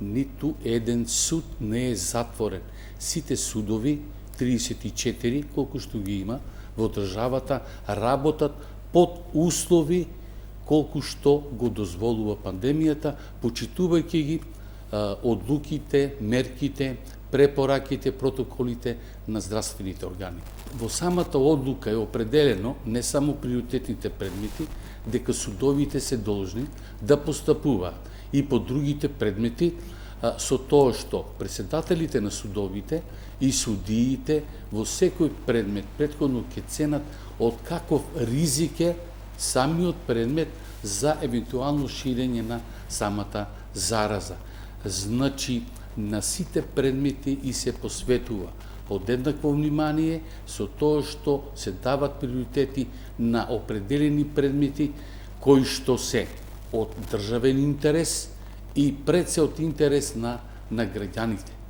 ниту еден суд не е затворен. Сите судови, 34, колку што ги има во државата, работат под услови колку што го дозволува пандемијата, почитувајќи ги одлуките, мерките, препораките, протоколите на здравствените органи. Во самата одлука е определено не само приоритетните предмети, дека судовите се должни да постапуваат и по другите предмети со тоа што председателите на судовите и судиите во секој предмет претходно ќе ценат од каков ризик е самиот предмет за евентуално ширење на самата зараза. Значи, на сите предмети и се посветува подеднакво внимание со тоа што се дават приоритети на определени предмети кои што се од државен интерес и пред се од интерес на граѓаните.